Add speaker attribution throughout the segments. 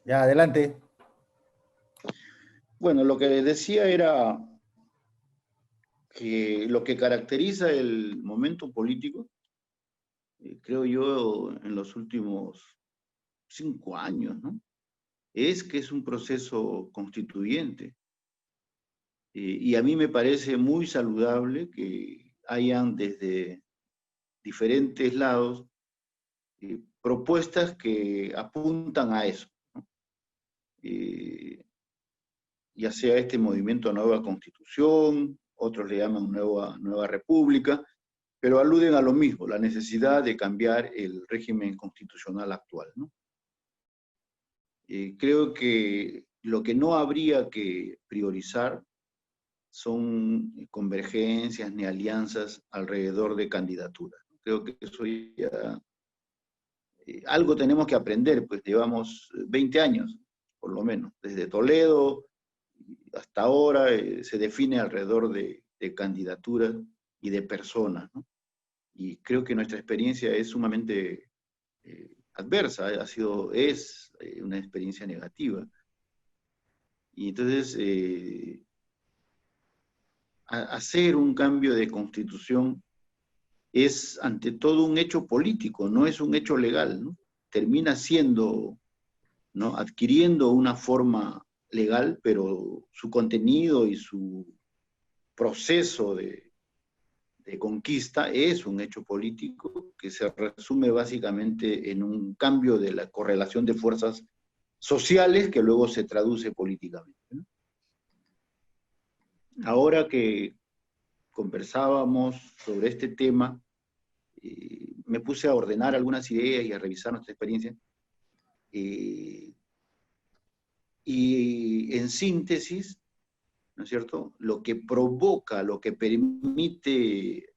Speaker 1: Ya, adelante.
Speaker 2: Bueno, lo que decía era que lo que caracteriza el momento político, creo yo, en los últimos 5 años, ¿no? Es que es un proceso constituyente. Y a mí me parece muy saludable que hayan desde diferentes lados propuestas que apuntan a eso, ¿no? Eh, ya sea este movimiento Nueva Constitución, otros le llaman Nueva República, pero aluden a lo mismo, la necesidad de cambiar el régimen constitucional actual, ¿no? Creo que lo que no habría que priorizar son convergencias ni alianzas alrededor de candidaturas. Creo que eso ya, algo tenemos que aprender, pues llevamos 20 años, por lo menos, desde Toledo hasta ahora se define alrededor de candidaturas y de personas, ¿no? Y creo que nuestra experiencia es sumamente adversa, es una experiencia negativa. Y entonces, hacer un cambio de constitución es ante todo un hecho político, no es un hecho legal, ¿no? Termina siendo, ¿no?, adquiriendo una forma legal, pero su contenido y su proceso de conquista es un hecho político que se resume básicamente en un cambio de la correlación de fuerzas sociales que luego se traduce políticamente, ¿no? Ahora que conversábamos sobre este tema, me puse a ordenar algunas ideas y a revisar nuestra experiencia. Eh, y en síntesis, ¿no es cierto?, lo que provoca, lo que permite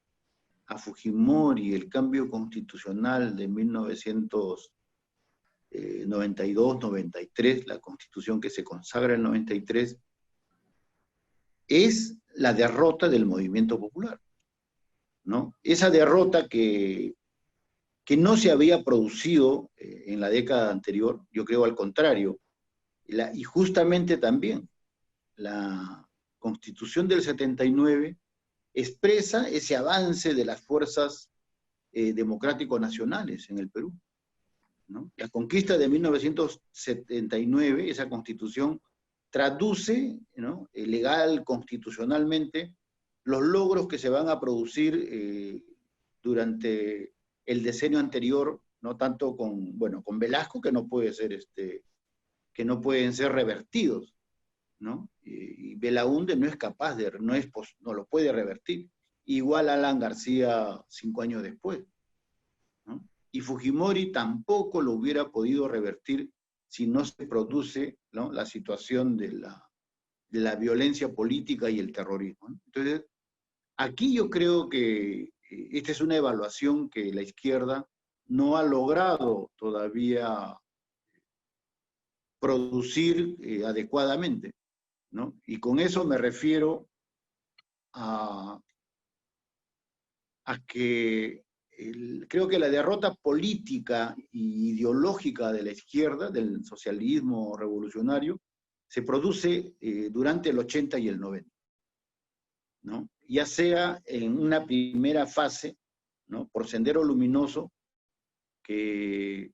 Speaker 2: a Fujimori el cambio constitucional de 1992-93, la constitución que se consagra en el 93, es la derrota del movimiento popular, ¿no? Esa derrota que no se había producido en la década anterior, yo creo al contrario, y justamente también la Constitución del 79 expresa ese avance de las fuerzas democráticos nacionales en el Perú, ¿no? La conquista de 1979, esa constitución, traduce, ¿no?, legal, constitucionalmente, los logros que se van a producir durante el decenio anterior, no tanto con, bueno, con Velasco, que no puede ser que no pueden ser revertidos, ¿no? Y Belaúnde no es capaz de, no lo puede revertir. Igual Alan García 5 años después, ¿no? Y Fujimori tampoco lo hubiera podido revertir si no se produce, ¿no?, la situación de la violencia política y el terrorismo, ¿no? Entonces, aquí yo creo que esta es una evaluación que la izquierda no ha logrado todavía producir adecuadamente, ¿no? Y con eso me refiero a, a que creo que la derrota política e ideológica de la izquierda, del socialismo revolucionario, se produce durante el 80 y el 90, ¿no? Ya sea en una primera fase, ¿no?, por Sendero Luminoso, que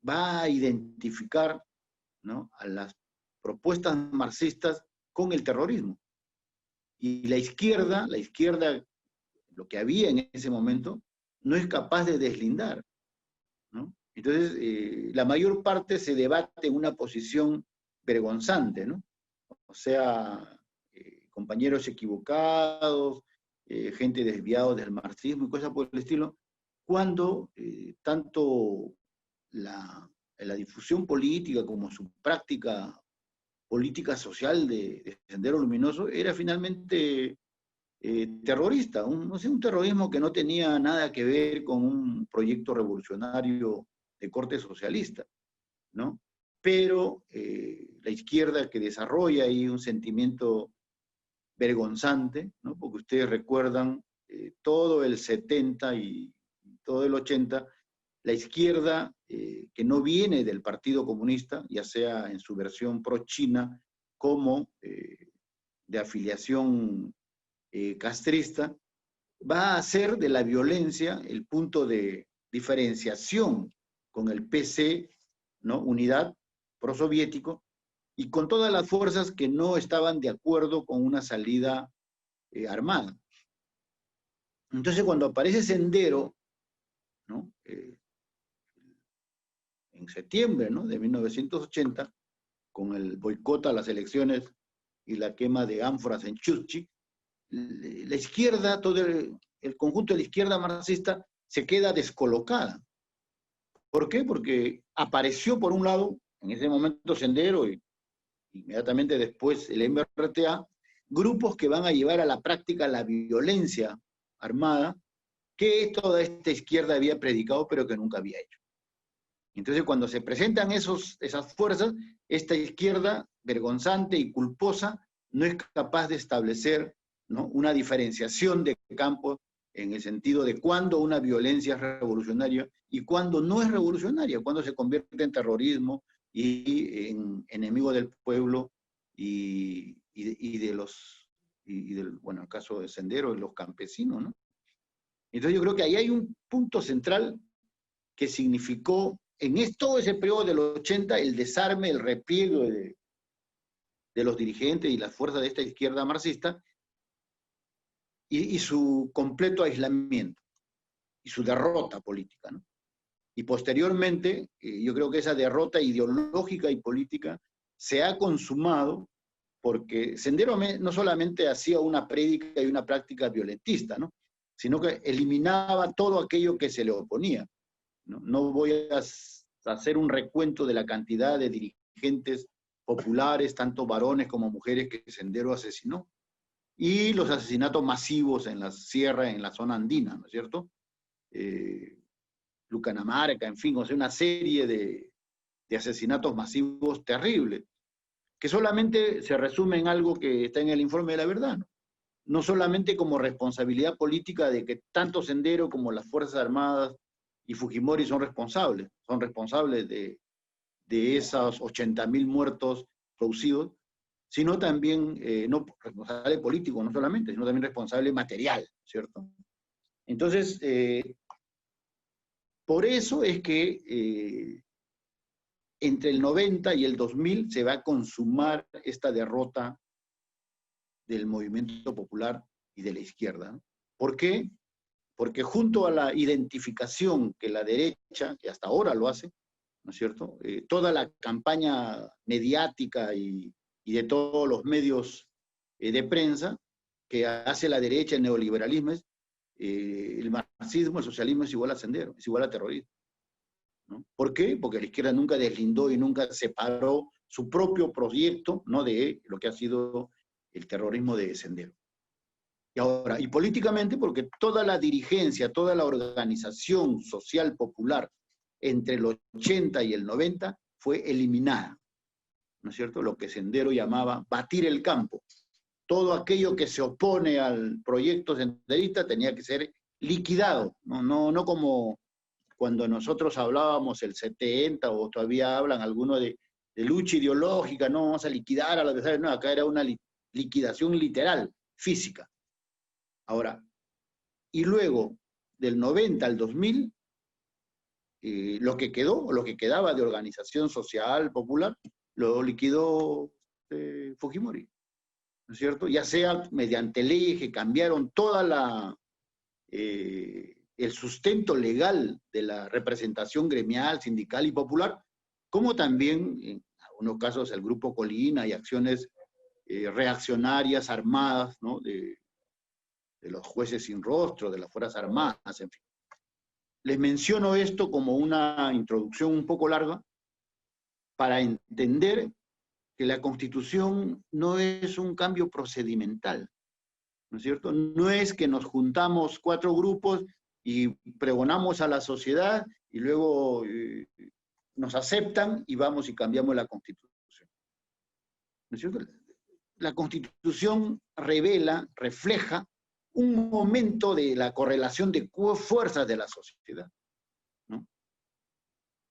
Speaker 2: va a identificar, ¿no?, a las propuestas marxistas con el terrorismo. Y la izquierda, lo que había en ese momento, no es capaz de deslindar, ¿no? Entonces, la mayor parte se debate en una posición vergonzante, ¿no? O sea, compañeros equivocados, gente desviada del marxismo y cosas por el estilo, cuando tanto la difusión política como su práctica política social de Sendero Luminoso era finalmente terrorista, no sé, un terrorismo que no tenía nada que ver con un proyecto revolucionario de corte socialista, ¿no? Pero la izquierda que desarrolla ahí un sentimiento vergonzante, ¿no?, porque ustedes recuerdan todo el 70 y todo el 80, la izquierda que no viene del Partido Comunista, ya sea en su versión pro-China como de afiliación castrista, va a hacer de la violencia el punto de diferenciación con el PC, ¿no? Unidad prosoviético, y con todas las fuerzas que no estaban de acuerdo con una salida armada. Entonces, cuando aparece Sendero, ¿no? En septiembre, ¿no? de 1980, con el boicot a las elecciones y la quema de ánforas en Churchill, la izquierda, todo el conjunto de la izquierda marxista se queda descolocada. ¿Por qué? Porque apareció, por un lado, en ese momento Sendero y inmediatamente después el MRTA, grupos que van a llevar a la práctica la violencia armada que toda esta izquierda había predicado, pero que nunca había hecho. Entonces, cuando se presentan esas fuerzas, esta izquierda vergonzante y culposa no es capaz de establecer, ¿no? una diferenciación de campos en el sentido de cuándo una violencia es revolucionaria y cuándo no es revolucionaria, cuándo se convierte en terrorismo y en enemigo del pueblo bueno, el caso de Sendero, de los campesinos, ¿no? Entonces yo creo que ahí hay un punto central que significó en todo ese periodo del 80 el desarme, el repliegue de los dirigentes y las fuerzas de esta izquierda marxista y su completo aislamiento y su derrota política, ¿no? Y posteriormente, yo creo que esa derrota ideológica y política se ha consumado porque Sendero no solamente hacía una prédica y una práctica violentista, ¿no? Sino que eliminaba todo aquello que se le oponía. No voy a hacer un recuento de la cantidad de dirigentes populares, tanto varones como mujeres, que Sendero asesinó. Y los asesinatos masivos en la sierra, en la zona andina, ¿no es cierto? Lucanamarca, en fin, o sea, una serie de asesinatos masivos terribles, que solamente se resume en algo que está en el informe de la verdad, ¿no? No solamente como responsabilidad política de que tanto Sendero como las Fuerzas Armadas y Fujimori son responsables de esos 80.000 muertos producidos, sino también, no responsable político, no solamente, sino también responsable material, ¿cierto? Entonces, por eso es que entre el 90 y el 2000 se va a consumar esta derrota del movimiento popular y de la izquierda, ¿no? ¿Por qué? Porque junto a la identificación que la derecha, que hasta ahora lo hace, ¿no es cierto? Toda la campaña mediática y de todos los medios de prensa que hace la derecha, el neoliberalismo, es el marxismo, el socialismo es igual a Sendero, es igual a terrorismo, ¿no? ¿Por qué? Porque la izquierda nunca deslindó y nunca separó su propio proyecto, ¿no? de lo que ha sido el terrorismo de Sendero. Y ahora, y políticamente, porque toda la dirigencia, toda la organización social popular entre el 80 y el 90 fue eliminada, ¿no es cierto? Lo que Sendero llamaba batir el campo. Todo aquello que se opone al proyecto senderista tenía que ser liquidado, no como cuando nosotros hablábamos el 70 o todavía hablan algunos de lucha ideológica, no vamos a liquidar a los adversarios, no, acá era una liquidación literal, física. Ahora, y luego, del 90 al 2000, lo que quedó, lo que quedaba de organización social popular, lo liquidó Fujimori, ¿no es cierto? Ya sea mediante leyes que cambiaron toda el sustento legal de la representación gremial, sindical y popular, como también, en algunos casos, el Grupo Colina y acciones reaccionarias, armadas, ¿no? de los jueces sin rostro, de las Fuerzas Armadas, en fin. Les menciono esto como una introducción un poco larga para entender que la Constitución no es un cambio procedimental, ¿no es cierto? No es que nos juntamos 4 grupos y pregonamos a la sociedad y luego nos aceptan y vamos y cambiamos la Constitución, ¿no es cierto? La Constitución revela, refleja un momento de la correlación de fuerzas de la sociedad, ¿no?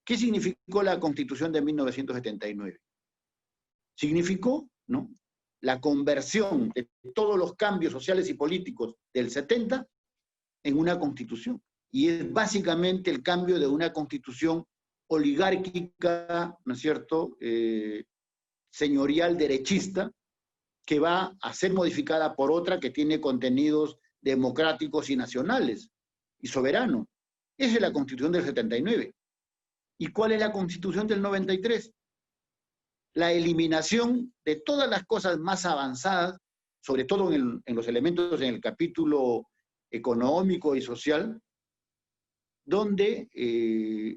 Speaker 2: ¿Qué significó la Constitución de 1979? Significó, ¿no?, la conversión de todos los cambios sociales y políticos del 70 en una constitución. Y es básicamente el cambio de una constitución oligárquica, ¿no es cierto?, señorial derechista, que va a ser modificada por otra que tiene contenidos democráticos y nacionales y soberanos. Esa es la Constitución del 79. ¿Y cuál es la Constitución del 93? La eliminación de todas las cosas más avanzadas, sobre todo en los elementos en el capítulo económico y social, donde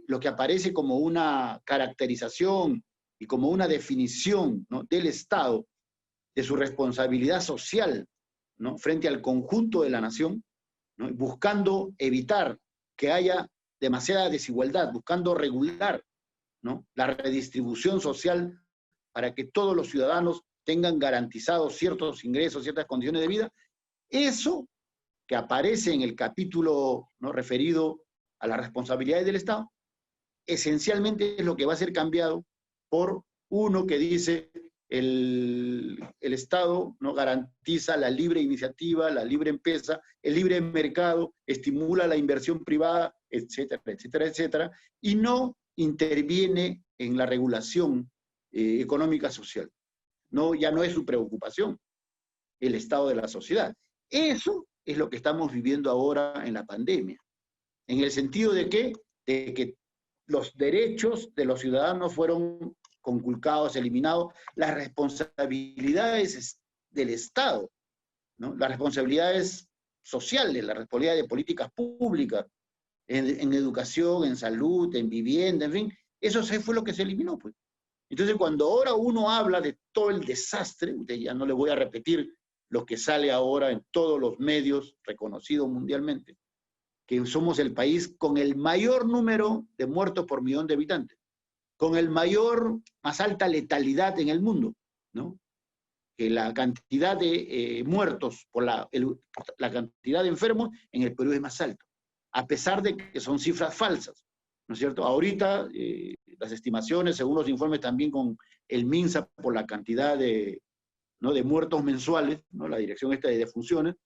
Speaker 2: lo que aparece como una caracterización y como una definición, ¿no?, del Estado, de su responsabilidad social, ¿no?, frente al conjunto de la nación, ¿no?, buscando evitar que haya demasiada desigualdad, buscando regular, ¿no?, la redistribución social para que todos los ciudadanos tengan garantizados ciertos ingresos, ciertas condiciones de vida. Eso que aparece en el capítulo, ¿no?, referido a las responsabilidades del Estado, esencialmente es lo que va a ser cambiado por uno que dice el Estado no garantiza la libre iniciativa, la libre empresa, el libre mercado, estimula la inversión privada, etcétera, etcétera, etcétera, y no interviene en la regulación económica social. No, ya no es su preocupación el estado de la sociedad. Eso es lo que estamos viviendo ahora en la pandemia. En el sentido de que los derechos de los ciudadanos fueron conculcados, eliminados, las responsabilidades del Estado, ¿no?, las responsabilidades sociales, la responsabilidad de políticas públicas, en educación, en salud, en vivienda, en fin, eso fue lo que se eliminó, pues. Entonces, cuando ahora uno habla de todo el desastre, ya no le voy a repetir lo que sale ahora en todos los medios reconocidos mundialmente, que somos el país con el mayor número de muertos por millón de habitantes, con el más alta letalidad en el mundo, ¿no? Que la cantidad de muertos por la cantidad de enfermos en el Perú es más alta, a pesar de que son cifras falsas, ¿no es cierto? Ahorita las estimaciones, según los informes también con el MINSA por la cantidad de, ¿no?, de muertos mensuales, ¿no?, la dirección esta de defunciones,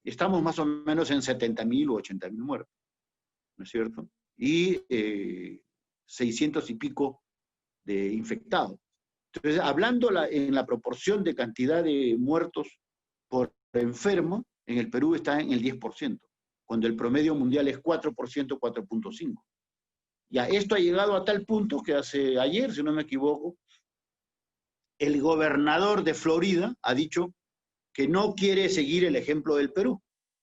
Speaker 2: estamos más o menos en 70.000 o 80.000 muertos, ¿no es cierto? Y 600 y pico de infectados. Entonces, hablando en la proporción de cantidad de muertos por enfermo, en el Perú está en el 10%, cuando el promedio mundial es 4%, 4.5%. Ya, esto ha llegado a tal punto que ayer, si no me equivoco, el gobernador de Florida ha dicho que no quiere seguir el ejemplo del Perú,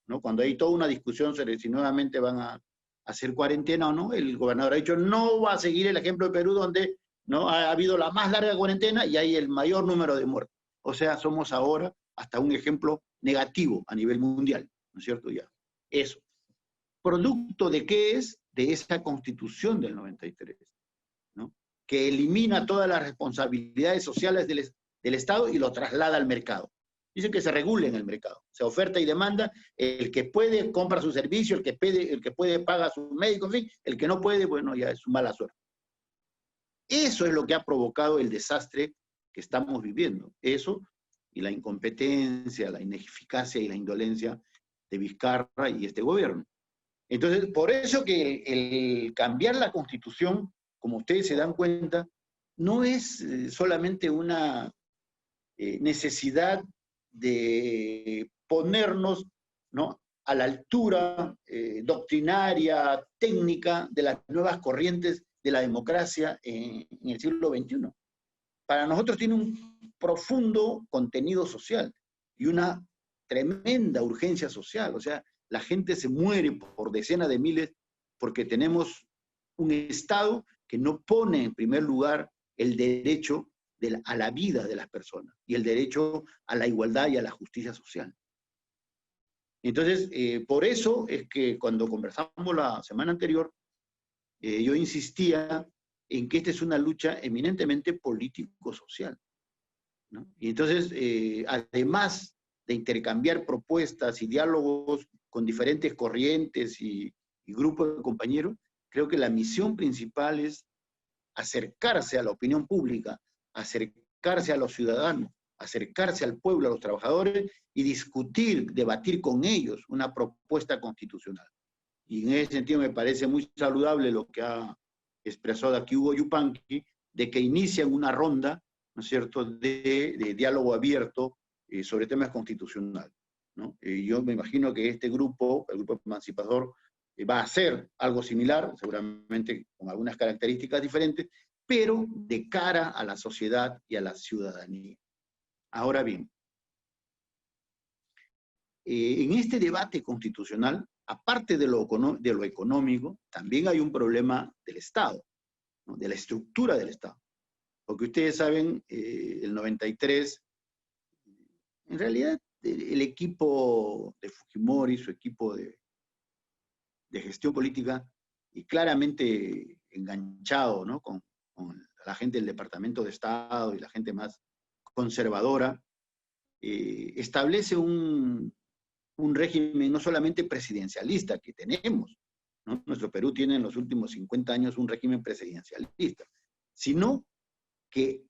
Speaker 2: ¿no? Cuando hay toda una discusión sobre si nuevamente van a hacer cuarentena o no, el gobernador ha dicho no va a seguir el ejemplo del Perú, donde no ha habido la más larga cuarentena y hay el mayor número de muertos. O sea, somos ahora hasta un ejemplo negativo a nivel mundial, ¿no es cierto? Ya, eso. ¿Producto de qué es? De esa Constitución del 93, ¿no?, que elimina todas las responsabilidades sociales del Estado y lo traslada al mercado. Dice que se regule en el mercado, se oferta y demanda, el que puede compra su servicio, el que puede paga a su médico, en fin, el que no puede, bueno, ya es su mala suerte. Eso es lo que ha provocado el desastre que estamos viviendo. Eso y la incompetencia, la ineficacia y la indolencia de Vizcarra y este gobierno. Entonces, por eso que el cambiar la Constitución, como ustedes se dan cuenta, no es solamente una necesidad de ponernos, ¿no?, a la altura doctrinaria, técnica de las nuevas corrientes de la democracia en el siglo XXI. Para nosotros tiene un profundo contenido social y una tremenda urgencia social. O sea, la gente se muere por decenas de miles porque tenemos un Estado que no pone en primer lugar el derecho a la vida de las personas y el derecho a la igualdad y a la justicia social. Entonces, por eso es que cuando conversamos la semana anterior, yo insistía en que esta es una lucha eminentemente político-social, ¿no? Y entonces, además de intercambiar propuestas y diálogos con diferentes corrientes y grupos de compañeros, creo que la misión principal es acercarse a la opinión pública, acercarse a los ciudadanos, acercarse al pueblo, a los trabajadores, y discutir, debatir con ellos una propuesta constitucional. Y en ese sentido me parece muy saludable lo que ha expresado aquí Hugo Yupanqui, de que inician una ronda, ¿no es cierto?, de diálogo abierto sobre temas constitucionales, ¿no? Yo me imagino que este grupo, el Grupo Emancipador, va a hacer algo similar, seguramente con algunas características diferentes, pero de cara a la sociedad y a la ciudadanía. Ahora bien, en este debate constitucional, aparte de lo económico, también hay un problema del Estado, ¿no?, de la estructura del Estado. Porque ustedes saben, el 93, en realidad el equipo de Fujimori, su equipo de gestión política, y claramente enganchado, ¿no?, con la gente del Departamento de Estado y la gente más conservadora, establece un régimen no solamente presidencialista que tenemos, ¿no? Nuestro Perú tiene en los últimos 50 años un régimen presidencialista, sino que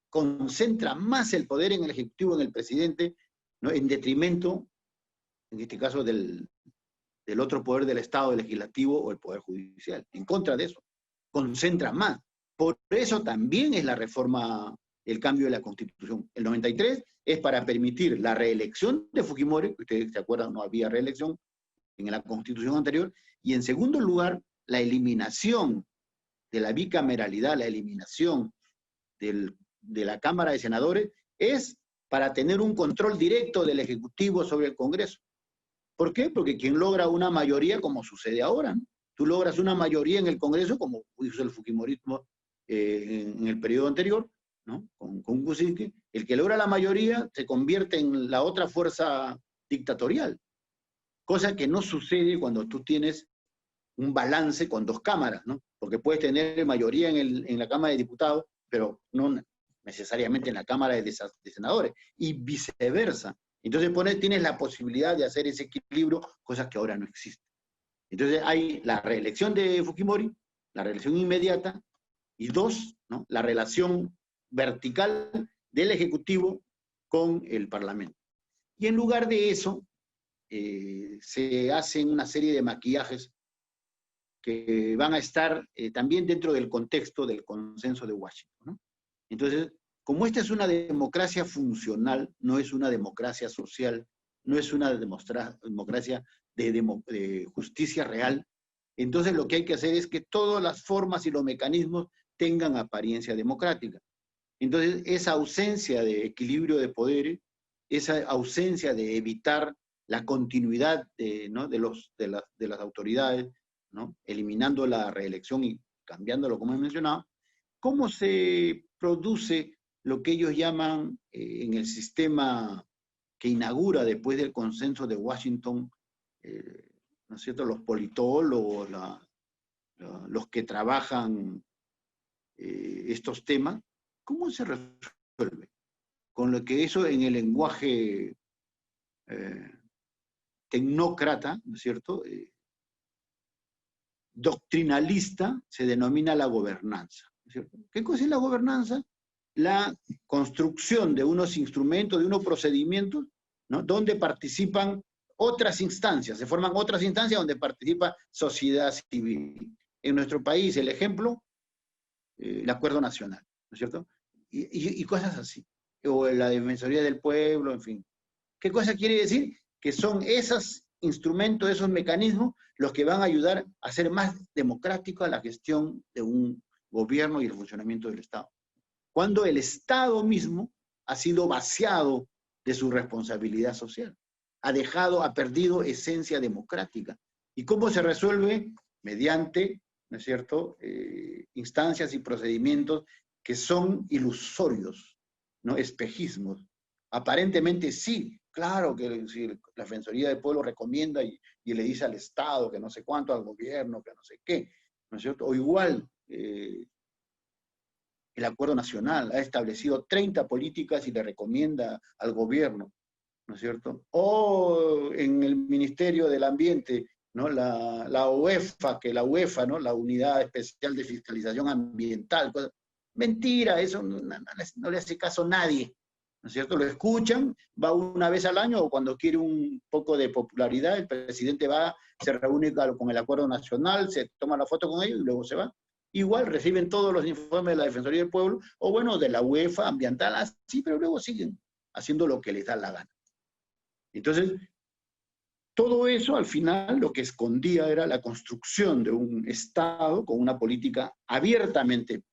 Speaker 2: concentra más el poder en el Ejecutivo, en el presidente, ¿no?, en detrimento, en este caso, del otro poder del Estado, el legislativo o el poder judicial. En contra de eso, concentra más. Por eso también es la reforma, el cambio de la Constitución. El 93 es para permitir la reelección de Fujimori, ustedes se acuerdan, no había reelección en la Constitución anterior, y en segundo lugar, la eliminación de la bicameralidad, la eliminación de la Cámara de Senadores, es para tener un control directo del Ejecutivo sobre el Congreso. ¿Por qué? Porque quien logra una mayoría, como sucede ahora, ¿no? Tú logras una mayoría en el Congreso, como hizo el fujimorismo en el periodo anterior, ¿no?, con Kuczynski. El que logra la mayoría se convierte en la otra fuerza dictatorial, cosa que no sucede cuando tú tienes un balance con dos cámaras, ¿no? Porque puedes tener mayoría en la Cámara de Diputados, pero no necesariamente en la Cámara de Senadores, y viceversa. Entonces tienes la posibilidad de hacer ese equilibrio, cosas que ahora no existen. Entonces hay la reelección de Fujimori, la reelección inmediata, y dos, ¿no?, la relación vertical del Ejecutivo con el Parlamento. Y en lugar de eso, se hacen una serie de maquillajes que van a estar también dentro del contexto del consenso de Washington, ¿no? Entonces, como esta es una democracia funcional, no es una democracia social, no es una democracia de justicia real, entonces lo que hay que hacer es que todas las formas y los mecanismos tengan apariencia democrática. Entonces, esa ausencia de equilibrio de poderes, esa ausencia de evitar la continuidad ¿no?, de las autoridades, ¿no?, eliminando la reelección y cambiándolo, como he mencionado, ¿cómo se produce lo que ellos llaman en el sistema que inaugura después del consenso de Washington, ¿no es cierto?, los politólogos, los que trabajan estos temas? ¿Cómo se resuelve? Con lo que eso en el lenguaje tecnócrata, ¿no es cierto?, doctrinalista, se denomina la gobernanza, ¿no es cierto? ¿Qué cosa es la gobernanza? La construcción de unos instrumentos, de unos procedimientos, ¿no?, donde participan otras instancias, se forman otras instancias donde participa sociedad civil. En nuestro país, el ejemplo, el Acuerdo Nacional, ¿no es cierto? Y cosas así. O la Defensoría del Pueblo, en fin. ¿Qué cosa quiere decir? Que son esos instrumentos, esos mecanismos, los que van a ayudar a hacer más democrática la gestión de un gobierno y el funcionamiento del Estado. Cuando el Estado mismo ha sido vaciado de su responsabilidad social, ha perdido esencia democrática. ¿Y cómo se resuelve? Mediante, ¿no es cierto?, instancias y procedimientos que son ilusorios, ¿no?, espejismos. Aparentemente sí, claro que si la Defensoría del Pueblo recomienda y le dice al Estado que no sé cuánto, al gobierno que no sé qué, ¿no es cierto? O igual, el Acuerdo Nacional ha establecido 30 políticas y le recomienda al gobierno, ¿no es cierto? O en el Ministerio del Ambiente, ¿no? La UEFA, que la UEFA, ¿no? La Unidad Especial de Fiscalización Ambiental. Mentira, eso no le hace caso a nadie, ¿no es cierto? Lo escuchan, va una vez al año o cuando quiere un poco de popularidad, el presidente va, se reúne con el Acuerdo Nacional, se toma la foto con ellos y luego se va. Igual reciben todos los informes de la Defensoría del Pueblo, o bueno, de la UEFA ambiental, así, pero luego siguen haciendo lo que les da la gana. Entonces, todo eso al final lo que escondía era la construcción de un Estado con una política abiertamente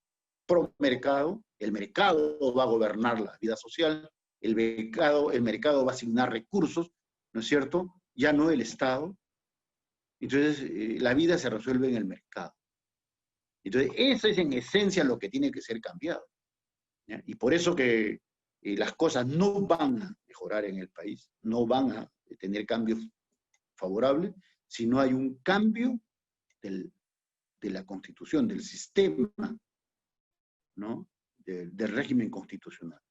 Speaker 2: pro mercado. El mercado va a gobernar la vida social, el mercado va a asignar recursos, ¿no es cierto? Ya no el Estado. Entonces, la vida se resuelve en el mercado. Entonces, eso es en esencia lo que tiene que ser cambiado, ¿ya? Y por eso que las cosas no van a mejorar en el país, no van a tener cambios favorables, si no hay un cambio de la Constitución, del sistema, ¿no? Del régimen constitucional.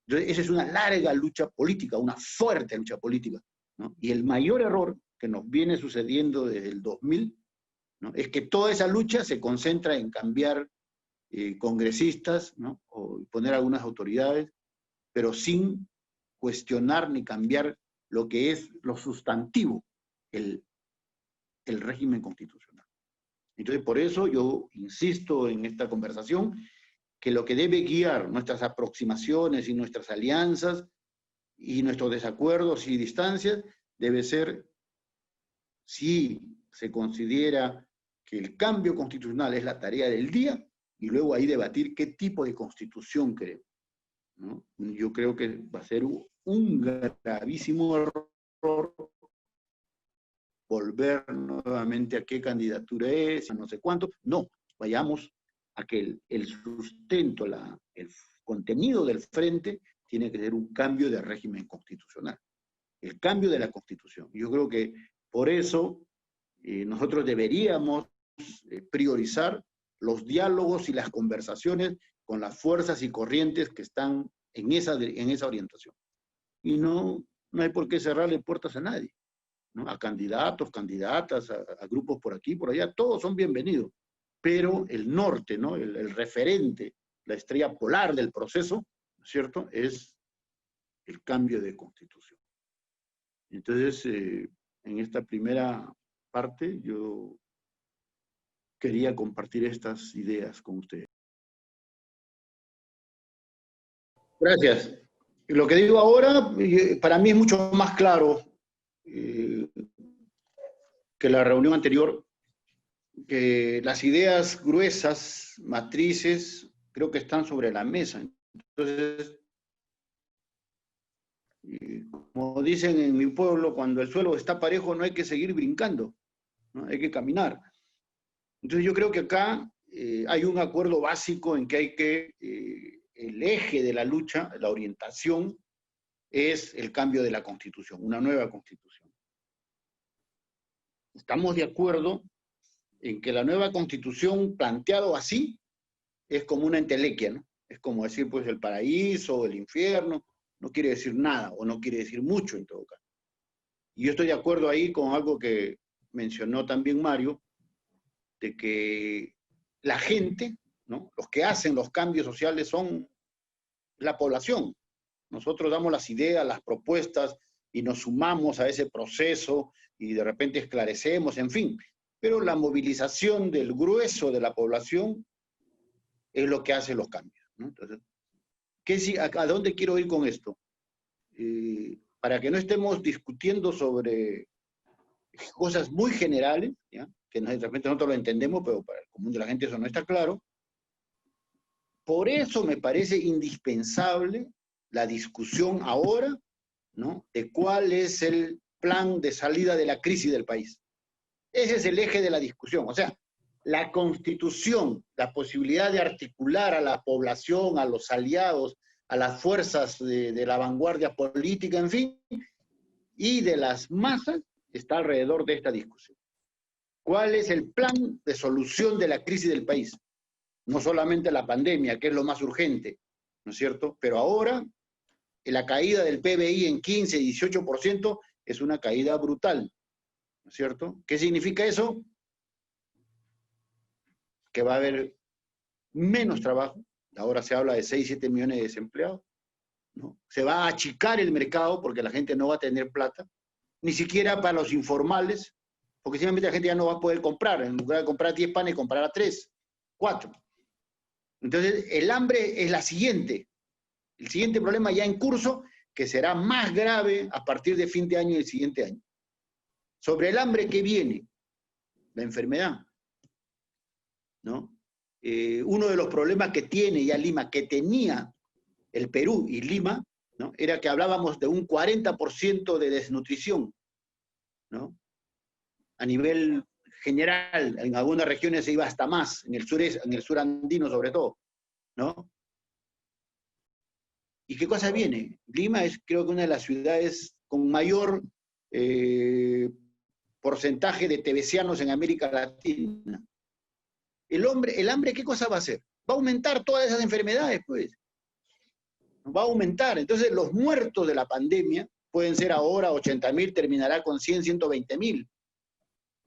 Speaker 2: Entonces, esa es una larga lucha política, una fuerte lucha política, ¿no? Y el mayor error que nos viene sucediendo desde el 2000, ¿no? Es que toda esa lucha se concentra en cambiar congresistas, ¿no? O poner algunas autoridades, pero sin cuestionar ni cambiar lo que es lo sustantivo, el régimen constitucional. Entonces, por eso yo insisto en esta conversación que lo que debe guiar nuestras aproximaciones y nuestras alianzas y nuestros desacuerdos y distancias debe ser, si se considera que el cambio constitucional es la tarea del día, y luego ahí debatir qué tipo de constitución queremos, ¿no? Yo creo que va a ser un gravísimo error volver nuevamente a qué candidatura es, a no sé cuánto. No, vayamos a que el sustento, el contenido del frente tiene que ser un cambio de régimen constitucional, el cambio de la Constitución. Yo creo que por eso nosotros deberíamos priorizar los diálogos y las conversaciones con las fuerzas y corrientes que están en esa orientación. Y no hay por qué cerrarle puertas a nadie, ¿no? A candidatos, candidatas, a grupos por aquí, por allá, todos son bienvenidos. Pero el norte, ¿no? El referente, la estrella polar del proceso, ¿no es cierto?, es el cambio de constitución. Entonces, en esta primera parte, yo quería compartir estas ideas con ustedes. Gracias. Lo que digo ahora, para mí es mucho más claro que la reunión anterior, que las ideas gruesas, matrices, creo que están sobre la mesa. Entonces, como dicen en mi pueblo, cuando el suelo está parejo no hay que seguir brincando, ¿no? Hay que caminar. Entonces yo creo que acá hay un acuerdo básico en que hay que, el eje de la lucha, la orientación, es el cambio de la Constitución, una nueva Constitución. Estamos de acuerdo en que la nueva Constitución, planteado así, es como una entelequia, ¿no? Es como decir, pues, el paraíso, el infierno, no quiere decir nada, o no quiere decir mucho en todo caso. Y yo estoy de acuerdo ahí con algo que mencionó también Mario, de que la gente, ¿no? Los que hacen los cambios sociales son la población. Nosotros damos las ideas, las propuestas, y nos sumamos a ese proceso, y de repente esclarecemos, en fin. Pero la movilización del grueso de la población es lo que hace los cambios, ¿no? Entonces, ¿a dónde quiero ir con esto? Para que no estemos discutiendo sobre cosas muy generales, ¿ya? Que de repente nosotros lo entendemos, pero para el común de la gente eso no está claro. Por eso me parece indispensable la discusión ahora, ¿no? De cuál es el plan de salida de la crisis del país. Ese es el eje de la discusión. O sea, la Constitución, la posibilidad de articular a la población, a los aliados, a las fuerzas de la vanguardia política, en fin, y de las masas, está alrededor de esta discusión. ¿Cuál es el plan de solución de la crisis del país? No solamente la pandemia, que es lo más urgente, ¿no es cierto? Pero ahora, la caída del PBI en 15, 18% es una caída brutal. ¿no es cierto? ¿Qué significa eso? Que va a haber menos trabajo. Ahora se habla de 6, 7 millones de desempleados, ¿no? Se va a achicar el mercado porque la gente no va a tener plata, ni siquiera para los informales, porque simplemente la gente ya no va a poder comprar. En lugar de comprar 10 panes, comprará 3, 4. Entonces, el hambre es el siguiente problema ya en curso, que será más grave a partir de fin de año y el siguiente año. Sobre el hambre, ¿qué viene? La enfermedad, ¿no? Uno de los problemas que tiene ya Lima, que tenía el Perú y Lima, ¿no? Era que hablábamos de un 40% de desnutrición, ¿no? A nivel general, en algunas regiones se iba hasta más, en el sur andino sobre todo, ¿no? ¿Y qué cosa viene? Lima es, creo que, una de las ciudades con mayor porcentaje de tebecianos en América Latina. El hambre, ¿qué cosa va a hacer? Va a aumentar todas esas enfermedades, pues. Va a aumentar. Entonces, los muertos de la pandemia pueden ser ahora 80.000, terminará con 100, 120.000.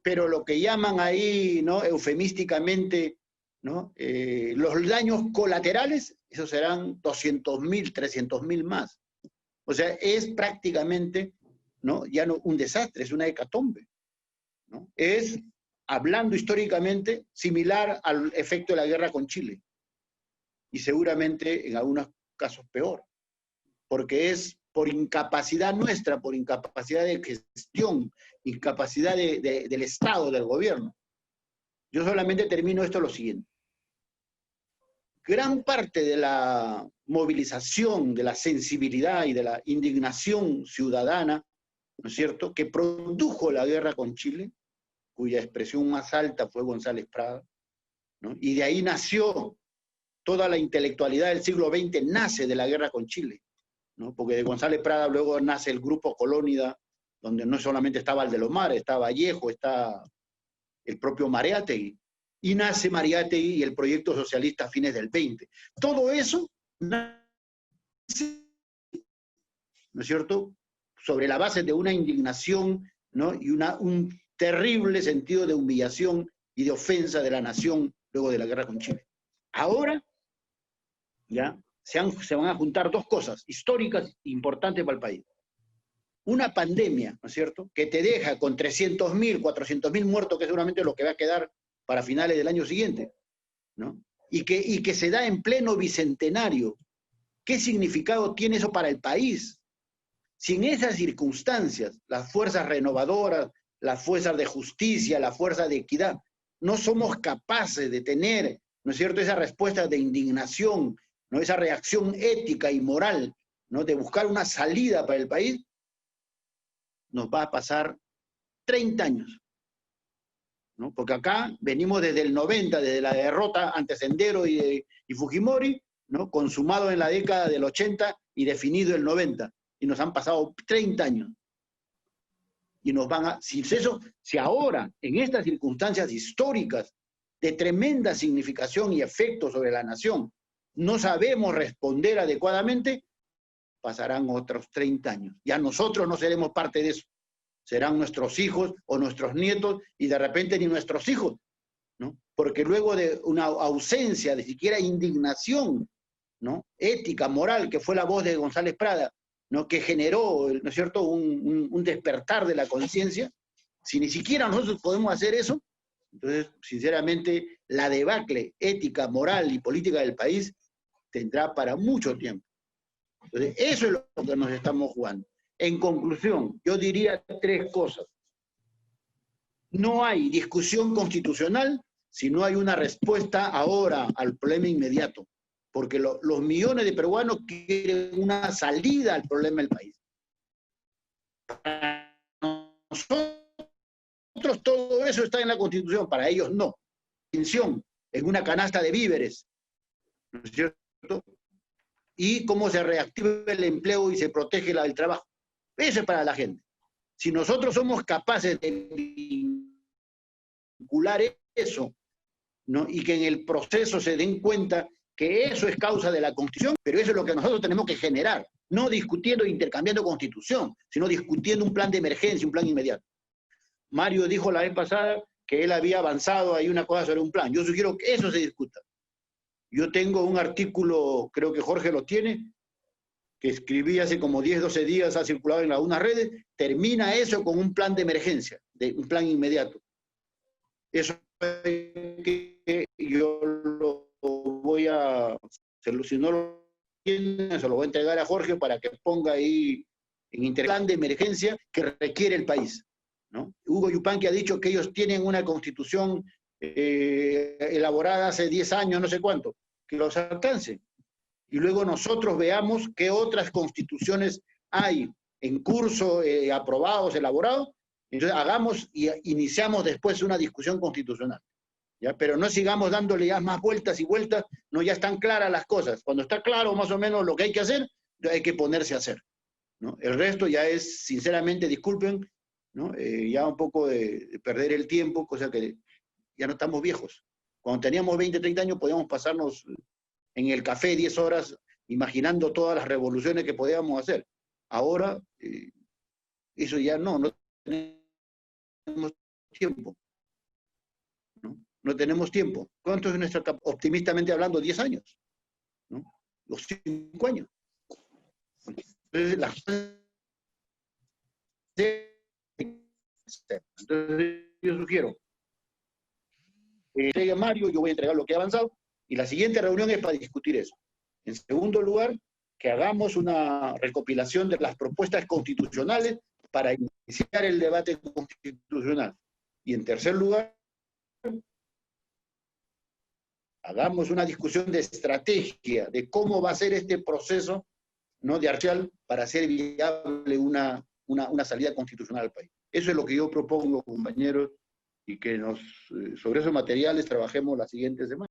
Speaker 2: Pero lo que llaman ahí, ¿no?, eufemísticamente, ¿no?, los daños colaterales, esos serán 200.000, 300.000 más. O sea, es prácticamente, ¿no?, ya no un desastre, es una hecatombe, ¿no? Es, hablando históricamente, similar al efecto de la guerra con Chile. Y seguramente en algunos casos peor. Porque es por incapacidad nuestra, por incapacidad de gestión, incapacidad del Estado, del gobierno. Yo solamente termino esto lo siguiente. Gran parte de la movilización, de la sensibilidad y de la indignación ciudadana, ¿no es cierto?, que produjo la guerra con Chile, cuya expresión más alta fue González Prada, ¿no? Y de ahí nació toda la intelectualidad del siglo XX, nace de la guerra con Chile, ¿no? Porque de González Prada luego nace el Grupo Colónida, donde no solamente estaba Valdelomar, está Vallejo, está el propio Mariátegui, y nace Mariátegui y el proyecto socialista a fines del 20. Todo eso nace, ¿no es cierto?, sobre la base de una indignación, ¿no?, y un terrible sentido de humillación y de ofensa de la nación luego de la guerra con Chile. Ahora, ya, se van a juntar dos cosas históricas importantes para el país. Una pandemia, ¿no es cierto?, que te deja con 300.000, 400.000 muertos, que seguramente es lo que va a quedar para finales del año siguiente, ¿no? Y que se da en pleno bicentenario. ¿Qué significado tiene eso para el país? Si en esas circunstancias las fuerzas renovadoras, las fuerzas de justicia, las fuerzas de equidad, no somos capaces de tener, ¿no es cierto?, esa respuesta de indignación, ¿no?, esa reacción ética y moral, ¿no?, de buscar una salida para el país, nos va a pasar 30 años, ¿no? Porque acá venimos desde el 90, desde la derrota ante Sendero y Fujimori, ¿no?, consumado en la década del 80 y definido el 90, y nos han pasado 30 años. Y nos van a, si ahora, en estas circunstancias históricas de tremenda significación y efecto sobre la nación, no sabemos responder adecuadamente, pasarán otros 30 años. Ya nosotros no seremos parte de eso. Serán nuestros hijos o nuestros nietos y de repente ni nuestros hijos, ¿no? Porque luego de una ausencia de siquiera indignación, ¿no?, ética, moral, que fue la voz de González Prada, ¿no?, que generó, ¿no es cierto?, un despertar de la conciencia, si ni siquiera nosotros podemos hacer eso, entonces, sinceramente, la debacle ética, moral y política del país tendrá para mucho tiempo. Entonces, eso es lo que nos estamos jugando. En conclusión, yo diría 3 cosas. No hay discusión constitucional si no hay una respuesta ahora al problema inmediato, porque los millones de peruanos quieren una salida al problema del país. Para nosotros todo eso está en la Constitución, para ellos no. Pensión en una canasta de víveres, ¿no es cierto?, y cómo se reactiva el empleo y se protege el trabajo. Eso es para la gente. Si nosotros somos capaces de vincular eso, ¿no?, y que en el proceso se den cuenta que eso es causa de la Constitución, pero eso es lo que nosotros tenemos que generar, no discutiendo e intercambiando Constitución, sino discutiendo un plan de emergencia, un plan inmediato. Mario dijo la vez pasada que él había avanzado ahí una cosa sobre un plan. Yo sugiero que eso se discuta. Yo tengo un artículo, creo que Jorge lo tiene, que escribí hace como 10, 12 días, ha circulado en algunas redes, termina eso con un plan de emergencia, un plan inmediato. Eso que yo lo voy a, si no lo tiene, se lo voy a entregar a Jorge para que ponga ahí en plan de emergencia que requiere el país, ¿no? Hugo Yupanqui ha dicho que ellos tienen una constitución elaborada hace 10 años, no sé cuánto, que los alcance. Y luego nosotros veamos qué otras constituciones hay en curso, aprobados, elaborados. Entonces hagamos y iniciamos después una discusión constitucional. ¿Ya? Pero no sigamos dándole ya más vueltas y vueltas, no, ya están claras las cosas. Cuando está claro más o menos lo que hay que hacer, hay que ponerse a hacer, ¿no? El resto ya es, sinceramente, disculpen, ¿no? Ya un poco de perder el tiempo, cosa que ya no estamos viejos. Cuando teníamos 20, 30 años podíamos pasarnos en el café 10 horas imaginando todas las revoluciones que podíamos hacer. Ahora, eso ya no tenemos tiempo. No tenemos tiempo. ¿Cuánto es nuestra, optimistamente hablando, 10 años? ¿No? Los 5 años. Entonces, entonces yo sugiero entregue a Mario, yo voy a entregar lo que he avanzado, y la siguiente reunión es para discutir eso. En segundo lugar, que hagamos una recopilación de las propuestas constitucionales para iniciar el debate constitucional. Y en tercer lugar, hagamos una discusión de estrategia, de cómo va a ser este proceso, ¿no?, de Archal para hacer viable una salida constitucional al país. Eso es lo que yo propongo, compañeros, y que sobre esos materiales trabajemos la siguiente semana.